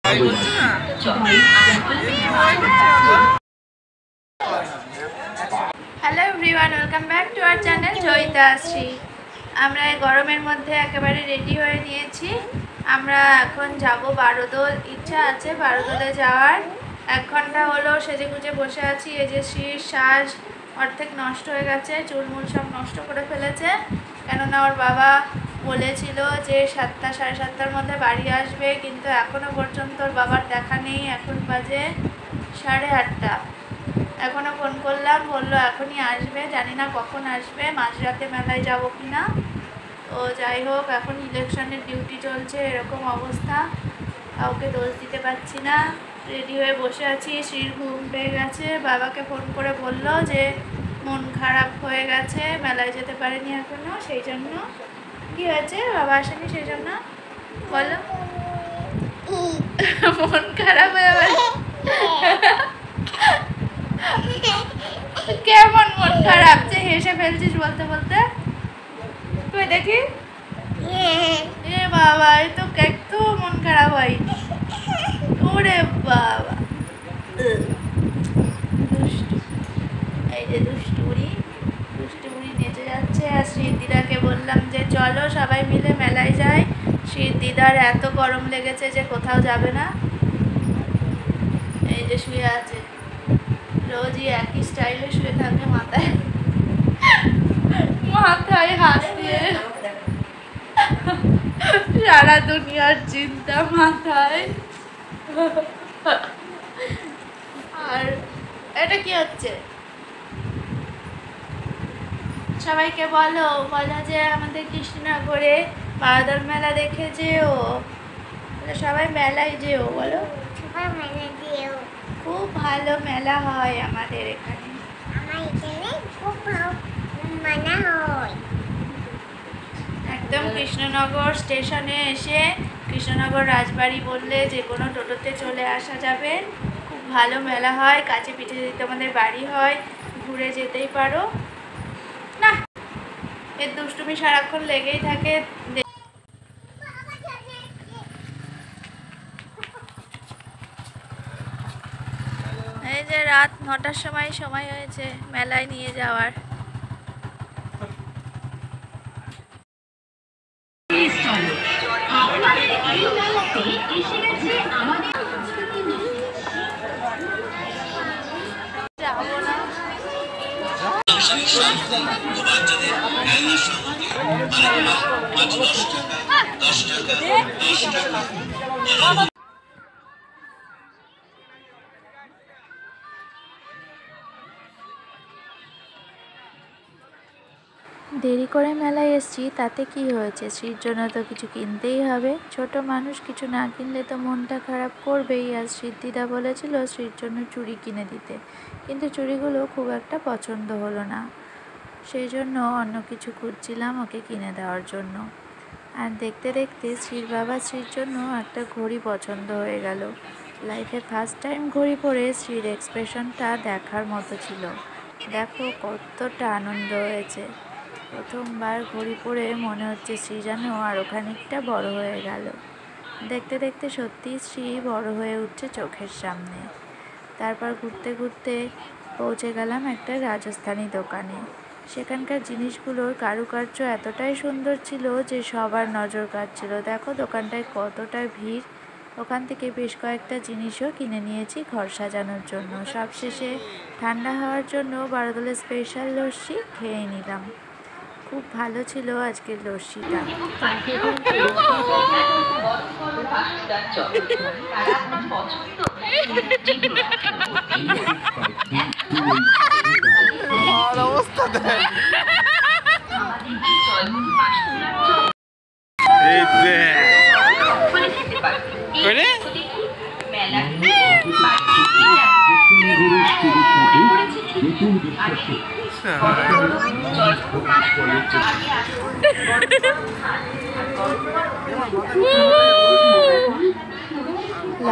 Hello everyone, welcome back to our channel Joyitashri. আমরা এই গরমের মধ্যে একেবারে রেডি হয়ে নিয়েছি। আমরা এখন যাব বারোদোল। ইচ্ছা আছে বারোদোলে যাওয়ার। 1 ঘন্টা হলো সেজে গুজে বসে আছি। এই যে শ্রীর সাজ অর্ধেক নষ্ট হয়ে গেছে, চুলমুল সব নষ্ট করে ফেলেছে। কেননা ওর বাবা বলেছিল যে 7টা সাড়ে 7টার মধ্যে বাড়ি আসবে, কিন্তু এখনও পর্যন্ত ওর বাবার দেখা নেই। এখন বাজে 8:30। এখনও ফোন করলাম, বললো এখনই আসবে, জানি না কখন আসবে, মাঝরাতে মেলায় যাবো কি না। তো যাই হোক, এখন ইলেকশনের ডিউটি চলছে, এরকম অবস্থা, কাউকে দোষ দিতে পারছি না। রেডি হয়ে বসে আছি। শ্রীর ঘুম পেয়ে গেছে, বাবাকে ফোন করে বলল যে মন খারাপ হয়ে গেছে, মেলায় যেতে পারেনি এখনো। সেই জন্য কি হয়েছে, বাবা আসেনি সেই জন্য বলো। মন খারাপ হয়ে কেমন মন খারাপ যে হেসে ফেলছিস বলতে বলতে? তুই দেখি এ বাবা, এই তো একটু মন খারাপ হয়। ওরে বাবা, এই যে দুষ্টুরি নেচে যাচ্ছে। আর শ্রীর দিদাকে বললাম যে চলো সবাই মিলে মেলায় যাই। শ্রীর দিদার এত গরম লেগেছে যে কোথাও যাবে না। এই যে শুয়ে আছে, রোজই একই স্টাইলে শুয়ে থাকে, মাথায় হাত দিয়ে সারা দুনিয়ার চিন্তা মাথায়। আর এটা কি হচ্ছে? সবাইকে বলো যে আমাদের কৃষ্ণনগরে বারোদোল মেলা দেখে যেও, সবাই মেলায় যেও, বলো খুব ভালো মেলা হয় আমাদের এখানে। একদম কৃষ্ণনগর স্টেশনে এসে কৃষ্ণনগর রাজবাড়ি বললে যে কোনো টোটোতে চলে আসা যাবে। খুব ভালো মেলা হয়, কাছে পিঠে যদি তোমাদের বাড়ি হয় ঘুরে যেতেই পারো। না, এর দুষ্টুমি সারাক্ষণ লেগেই থাকে। এই যে রাত 9টার সময় হয়েছে মেলায় নিয়ে যাওয়ার। দেরি করে মেলায় এসেছি, তাতে কি হয়েছে? শ্রীর জন্য তো কিছু কিনতেই হবে। ছোট মানুষ, কিছু না কিনলে তো মনটা খারাপ করবেই। আর শ্রীর দিদা বলেছিল শ্রীর জন্য চুড়ি কিনে দিতে, কিন্তু চুড়িগুলো খুব একটা পছন্দ হলো না। সেই জন্য অন্য কিছু খুঁজছিলাম ওকে কিনে দেওয়ার জন্য। আর দেখতে দেখতে শ্রীর বাবা শ্রীর জন্য একটা ঘড়ি পছন্দ হয়ে গেল। লাইফে ফার্স্ট টাইম ঘড়ি পরে শ্রীর এক্সপ্রেশনটা দেখার মতো ছিল। দেখো কতটা আনন্দ হয়েছে। প্রথমবার ঘড়ি পরে মনে হচ্ছে শ্রী যেন আরও খানিকটা বড় হয়ে গেল। দেখতে দেখতে সত্যিই শ্রী বড় হয়ে উঠছে চোখের সামনে। তারপর ঘুরতে ঘুরতে পৌঁছে গেলাম একটা রাজস্থানি দোকানে। সেখানকার জিনিসগুলোর কারুকার্য এতটাই সুন্দর ছিল যে সবার নজর কাড়ছিল। দেখো দোকানটায় কতটা ভিড়। ওখান থেকে বেশ কয়েকটা জিনিসও কিনে নিয়েছি ঘর সাজানোর জন্য। সবশেষে ঠান্ডা হওয়ার জন্য বারোদোলের স্পেশাল লস্যি খেয়ে নিলাম। খুব ভালো ছিল আজকের লস্যিটা। লাইফে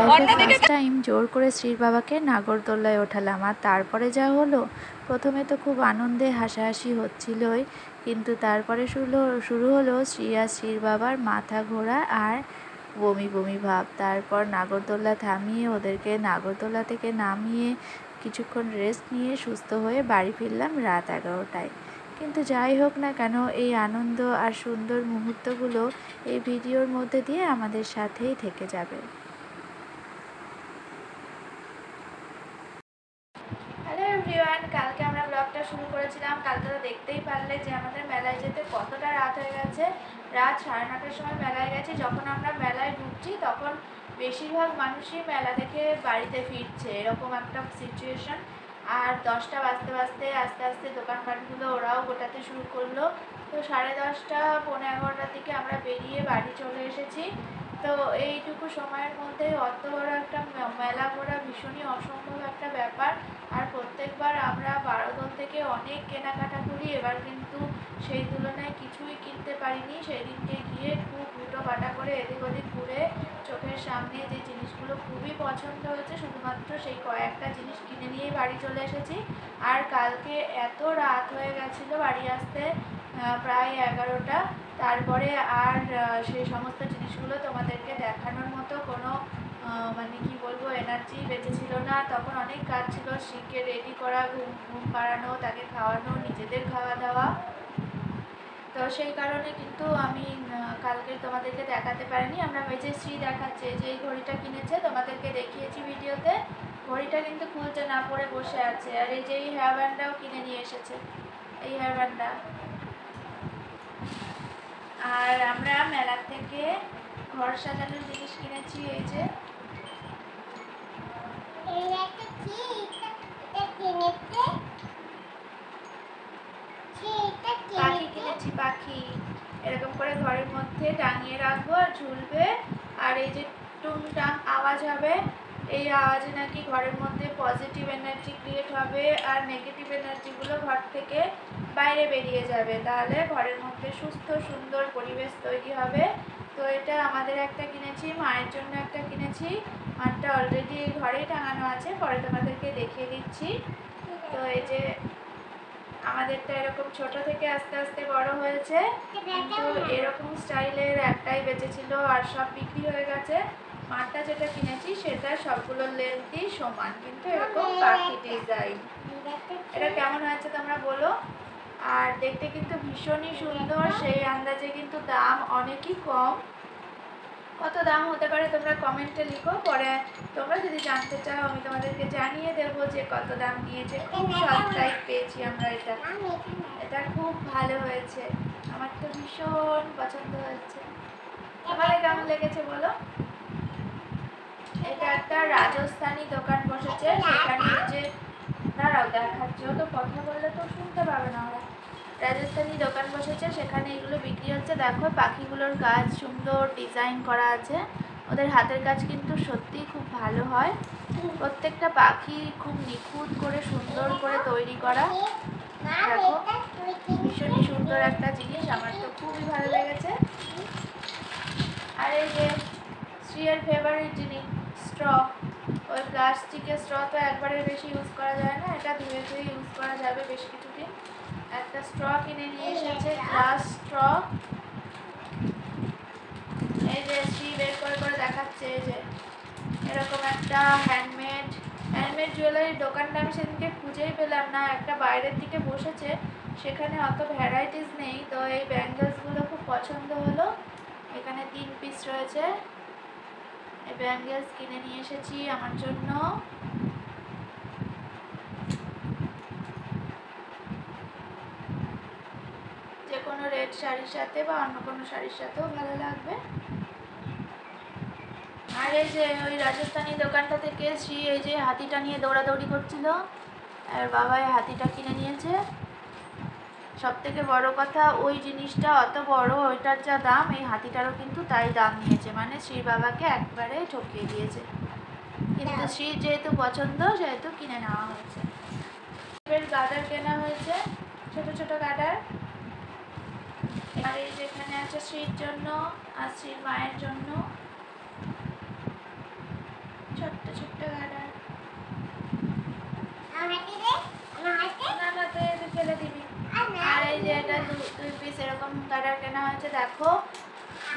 ফার্স্ট টাইম জোর করে শ্রীর বাবাকে নাগরদোল্লায় ওঠালাম। আর তারপরে যা হলো, প্রথমে তো খুব আনন্দে হাসাহাসি হচ্ছিলই, কিন্তু তারপরে শুরু হলো শ্রী আর শ্রীর বাবার মাথা ঘোরা আর বমি বমি ভাব। তারপর নাগরদোল্লা থামিয়ে ওদেরকে নাগরদোল্লা থেকে নামিয়ে কিছুক্ষণ রেস্ট নিয়ে সুস্থ হয়ে বাড়ি ফিরলাম রাত 11টায়। কিন্তু যাই হোক না কেন, এই আনন্দ আর সুন্দর মুহূর্তগুলো এই ভিডিওর মধ্যে দিয়ে আমাদের সাথেই থেকে যাবে। হ্যালো এভরিওয়ান, কালকে আমরা ব্লগটা শুরু করেছিলাম। কালকে তো দেখতেই পারলে যে আমাদের মেলায় যেতে কতটা রাত হয়ে গেছে। রাত 9:30টার সময় মেলায় গেছি। যখন আমরা মেলায় ঢুকছি তখন বেশিরভাগ মানুষই মেলা থেকে বাড়িতে ফিরছে, এরকম একটা সিচুয়েশন। আর 10টা বাজতে বাজতে আস্তে আস্তে দোকানপাটগুলো ওরাও গোটাতে শুরু করলো। তো 10:30 পৌনে 11টার দিকে আমরা বেরিয়ে বাড়ি চলে এসেছি। তো এইটুকু সময়ের মধ্যে অত বড় একটা মেলা ঘোরা ভীষণই অসম্ভব একটা ব্যাপার। আর প্রত্যেকবার আমরা বারোদল থেকে অনেক কেনাকাটা করি, এবার কিন্তু সেই তুলনায় কিছুই কিনতে পারিনি। সেদিনকে গিয়ে খুব হুটোপাটা করে এদিক ওদিক ঘুরে চোখের সামনে যে জিনিসগুলো খুবই পছন্দ হয়েছে শুধুমাত্র সেই কয়েকটা জিনিস কিনে নিয়েই বাড়ি চলে এসেছি। আর কালকে এত রাত হয়ে গেছিলো বাড়ি আসতে, প্রায় 11টা। তারপরে আর সেই সমস্ত জিনিসগুলো তোমাদেরকে দেখানোর মতো কোনো মানে কি বলবো এনার্জি বেঁচেছিল না। তখন অনেক কাজ ছিল, শ্রীকে রেডি করা, ঘুম পাড়ানো, তাকে খাওয়ানো, নিজেদের খাওয়া দাওয়া। তো সেই কারণে কিন্তু আমি কালকে তোমাদেরকে দেখাতে পারিনি। আমরা মেজে শ্রী দেখাচ্ছে যে এই ঘড়িটা কিনেছে, তোমাদেরকে দেখিয়েছি ভিডিওতে। ঘড়িটা কিন্তু খুলতে না পরে বসে আছে। আর এই যে এই হেয়ার ব্যান্ডটাও কিনে নিয়ে এসেছে, এই হেয়ার ব্যান্ডটা। আর আমরা মেলা থেকে ঘর সাজানোর জিনিস কিনেছি, এই যে পাখি কিনেছি, পাখি এরকম করে ঘরের মধ্যে টাঙিয়ে রাখবো আর ঝুলবে। আর এই যে টুংটাং আওয়াজ হবে, এই আওয়াজে নাকি ঘরের মধ্যে পজিটিভ এনার্জি ক্রিয়েট হবে আর নেগেটিভ এনার্জিগুলো ঘর থেকে বাইরে বেরিয়ে যাবে। তাহলে ঘরের মধ্যে সুস্থ সুন্দর পরিবেশ তৈরি হবে। তো এটা আমাদের একটা কিনেছি, মায়ের জন্য একটা কিনেছি। মারটা অলরেডি ঘরেই টাঙানো আছে, পরে তোমাদেরকে দেখিয়ে দিচ্ছি। তো এই যে আমাদেরটা এরকম ছোট থেকে আস্তে আস্তে বড় হয়েছে, কিন্তু এরকম স্টাইলের একটাই বেঁচেছিল আর সব বিক্রি হয়ে গেছে। মারটা যেটা কিনেছি সেটা সবগুলোর লেন্থই সমান, কিন্তু এরকম পাখি ডিজাইন। এটা কেমন হয়েছে তোমরা বলো। আর দেখতে কিন্তু ভীষণই সুন্দর, সেই আন্দাজে কিন্তু দাম অনেকই কম। কত দাম হতে পারে তোমরা কমেন্টে লিখো, পরে তোমরা যদি জানতে চাও আমি তোমাদেরকে জানিয়ে দেবো যে কত দাম নিয়েছে। খুব সস্তায় পেয়েছি আমরা এটা। এটা খুব ভালো হয়েছে, আমার তো ভীষণ পছন্দ হয়েছে। তোমাদের কেমন লেগেছে বলো। এটা একটা রাজস্থানী দোকান বসেছে, সেখানে যে দাঁড়াও দেখাচ্ছে, তো কথা বললে তো শুনতে পাবে না ওরা। রাজস্থানী দোকান বসেছে, সেখানে এগুলো বিক্রি হচ্ছে। দেখো পাখিগুলোর কাজ সুন্দর ডিজাইন করা আছে, ওদের হাতের কাজ কিন্তু সত্যিই খুব ভালো হয়। প্রত্যেকটা পাখি খুব নিখুঁত করে সুন্দর করে তৈরি করা। দেখো ভীষণই সুন্দর একটা জিনিস, আমার তো খুবই ভালো লেগেছে। আর এই যে শ্রীয়ের ফেভারিট জিনিস স্ট্র, ওই প্লাস্টিকের স্ট্র তো একবারে বেশি ইউজ করা যায় না, এটা ধুয়ে ধুয়ে ইউজ করা যাবে বেশ কিছুদিন। একটা স্ট্র কিনে নিয়ে এসেছে, গ্লাস স্ট্র। এই যে শ্রী বের করে করে দেখাচ্ছে, এই যে এরকম একটা হ্যান্ডমেড জুয়েলারির দোকানটা আমি সেদিনকে খুঁজেই পেলাম না। একটা বাইরের দিকে বসেছে, সেখানে অত ভ্যারাইটিস নেই। তো এই ব্যাঙ্গেলসগুলো খুব পছন্দ হলো। এখানে 3 পিস রয়েছে, এই ব্যাঙ্গেলস কিনে নিয়ে এসেছি আমার জন্য। যে কোনো রেড শাড়ির সাথে বা অন্য কোনো শাড়ির সাথেও ভালো লাগবে। আর এই যে ওই রাজস্থানী দোকানটা থেকে শ্রী এই যে হাতিটা নিয়ে দৌড়াদৌড়ি করছিল, আর বাবা এই হাতিটা কিনে নিয়েছে। সব থেকে বড় কথা, ওই জিনিসটা অত বড়, ওইটার যা দাম এই হাতিটারও কিন্তু তাই দাম নিয়েছে, মানে শ্রীর বাবাকে একবারে ঠকিয়ে দিয়েছে। কিন্তু শ্রীর যেহেতু পছন্দ সেহেতু কিনে নেওয়া হয়েছে। গার্ডার কেনা হয়েছে, ছোট ছোট গার্ডার। আর এই যেখানে আছে শ্রীর জন্য আর শ্রীর মায়ের জন্য ছোট্ট ছোট্ট গার্ডার। ফেলে দিবি। আর এই যে এটা 2 পিস এরকম গার্ডার কেনা হয়েছে। দেখো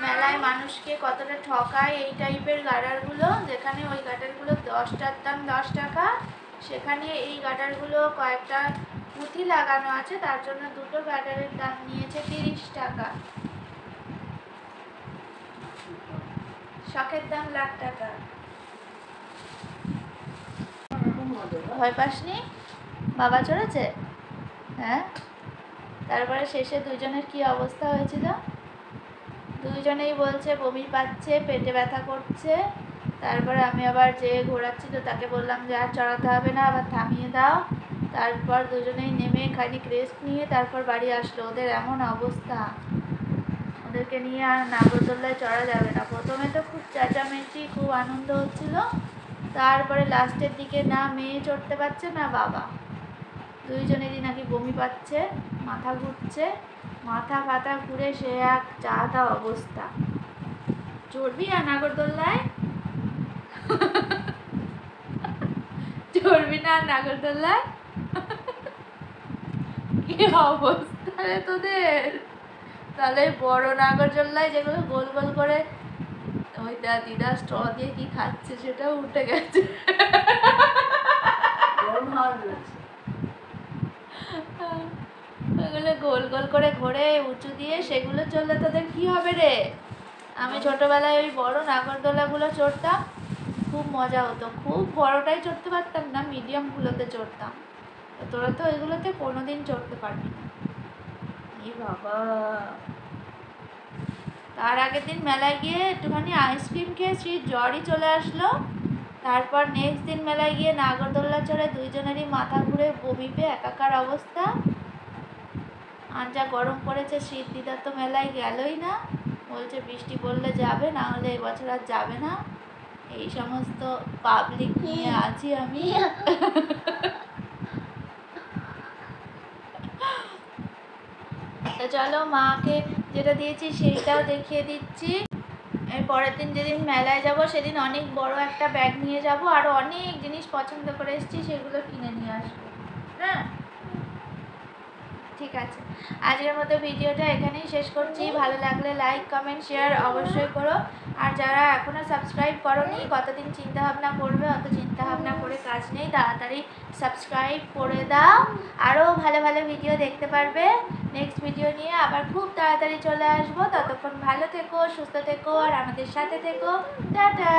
মেলায় মানুষকে কতটা ঠকায় এই টাইপের গাডারগুলো, যেখানে ওই গাডারগুলো 10টার দাম 10 টাকা, সেখানে এই গাডারগুলো কয়েকটা পুঁথি লাগানো আছে, তার জন্য দুটো গাডারের দাম নিয়েছে 30 টাকা। শখের দাম লাখ টাকা। ভয় পাসনি? বাবা চড়েছে? হ্যাঁ। তারপরে শেষে দুজনের কি অবস্থা হয়েছিল? দুজনেই বলছে বমি পাচ্ছে, পেটে ব্যথা করছে। তারপরে আমি আবার যে ঘোরাচ্ছি তো তাকে বললাম যে আর চড়াতে হবে না, আবার থামিয়ে দাও। তারপর দুজনেই নেমে খানিক রেস্ট নিয়ে তারপর বাড়ি আসলো। ওদের এমন অবস্থা, ওদেরকে নিয়ে আর নাগরদোল্লায় চড়া যাবে না। প্রথমে তো খুব চেঁচামেচি, খুব আনন্দ হচ্ছিল, তারপরে লাস্টের দিকে না মেয়ে চড়তে পারছে না বাবা, দুইজনেরই নাকি বমি পাচ্ছে, মাথা ঘুরছে, মাথা ফাথা ঘুরে সে এক যা তা অবস্থা। চড়বি আর নাগরদোল্লায়? চড়বি না নাগরদোল্লায়? কি অবস্থা রে তোদের! তাহলে বড় নাগরদোল্লায় যেগুলো গোল গোল করে ওইটা দিদা স্ট্র দিয়ে কি খাচ্ছে সেটাও উঠে গেছে। ওগুলো গোল গোল করে ঘোরে উঁচু দিয়ে, সেগুলো চললে তোদের কি হবে রে? আমি ছোটবেলায় ওই বড় নাগরদোলাগুলো চড়তাম, খুব মজা হতো। খুব বড়টাই চড়তে পারতাম না, মিডিয়ামগুলোতে চড়তাম। তোরা তো এগুলোতে কোনোদিন চড়তে পারবি না। এই বাবা! তার আগের দিন মেলায় গিয়ে একটুখানি আইসক্রিম খেয়ে শ্রীর জ্বরই চলে আসলো। তারপর নেক্সট দিন মেলায় গিয়ে নাগরদোল্লা চড়ে দুইজনেরই মাথা ঘুরে বমি পেয়ে একাকার অবস্থা। আর যা গরম পড়েছে, শীত দিদার তো মেলায় গেলই না, বলছে বৃষ্টি পড়লে যাবে, না হলে এবছর আর যাবে না। এই সমস্ত পাবলিক নিয়ে আছি আমি। তো চলো মাকে যেটা দিয়েছি সেইটাও দেখিয়ে দিচ্ছি। এর পরের দিন যেদিন মেলায় যাব সেদিন অনেক বড় একটা ব্যাগ নিয়ে যাব, আরও অনেক জিনিস পছন্দ করে এসেছি, সেগুলো কিনে নিয়ে আসবো। হ্যাঁ, ঠিক আছে। আজকের মতো ভিডিওটা এখানেই শেষ করছি। ভালো লাগলে লাইক কমেন্ট শেয়ার অবশ্যই করো। আর যারা এখনও সাবস্ক্রাইব করোনি, কতদিন চিন্তাভাবনা করবে, অত চিন্তাভাবনা করে কাজ নেই, তাড়াতাড়ি সাবস্ক্রাইব করে দাও, আরও ভালো ভালো ভিডিও দেখতে পারবে। নেক্সট ভিডিও নিয়ে আবার খুব তাড়াতাড়ি চলে আসবো। ততক্ষণ ভালো থেকো, সুস্থ থেকো, আর আমাদের সাথে থেকো। টাটা।